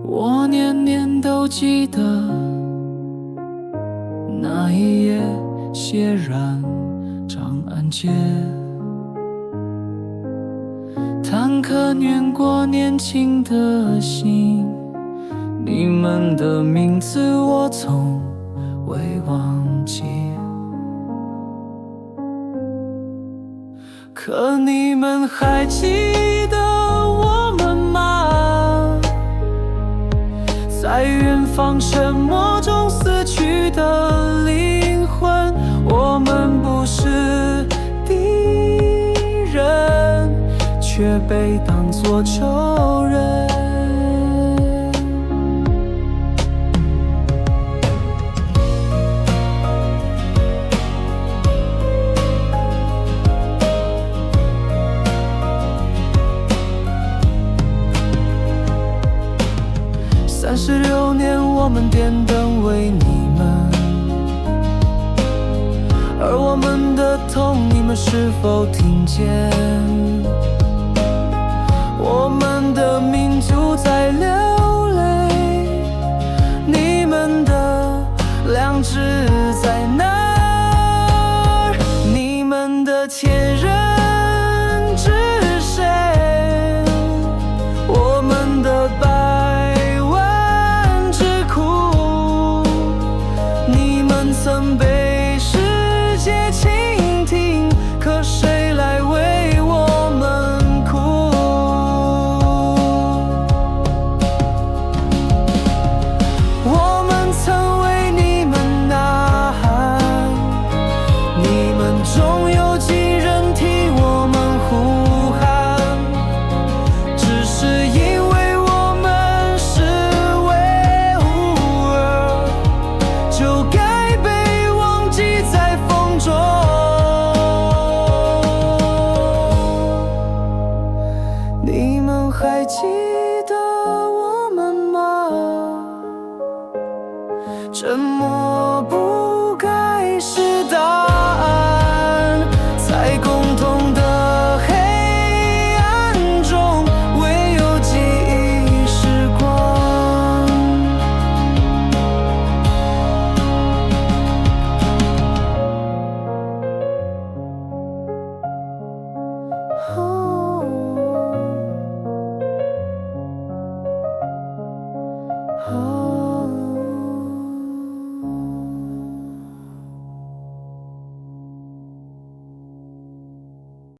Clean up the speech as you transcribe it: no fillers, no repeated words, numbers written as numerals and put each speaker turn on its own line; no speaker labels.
我年年都记得那一夜血染长安街，坦克碾过年轻的心，你们的名字我从未忘记。可你们还记得我们吗？在远方沉默中死去的灵魂，我们不是敌人，却被当作仇人。36年，我们点灯为你们，而我们的痛，你们是否听见？我们的民族在流泪，你们的良知在哪儿？你们的前任是谁？我们的曾被世界倾听，可谁来为我们哭？我们曾为你们呐喊，你们中有几人替我们呼喊？只是因为我们是维吾尔，就该在风中。你们还记得我们吗？沉默不该是答案。